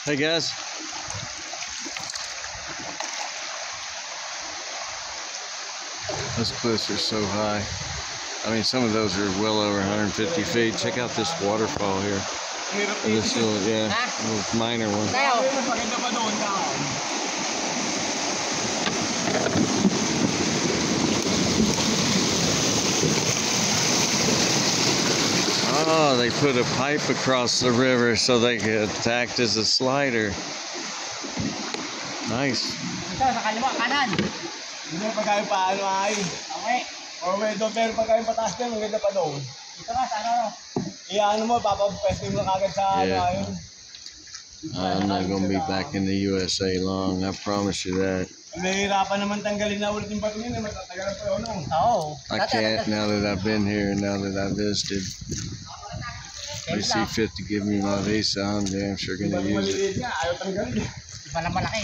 Hey guys. Those cliffs are so high. I mean, some of those are well over 150 feet. Check out this waterfall here. This little, little minor one. Oh, they put a pipe across the river so they could act as a slider. Nice. Ito, sa kaliwa, kanan. Hindi na pagkain paano ay. Okay. O may doon, pero pagkain pataas na, maganda pa doon. Ito nga, sa ano? Iyaano mo, papapesting mo kagad sa ano ayun. I'm not going to be back in the USA long. I promise you that. Nahihirapan naman tanggalin na ulit yung bato nila, matatagal pa yun. Oo. I can't now that I've been here, now that I visited. They see fit to give me my visa, I'm damn sure going to use it. Ayaw tanggalin. Iba na malaki.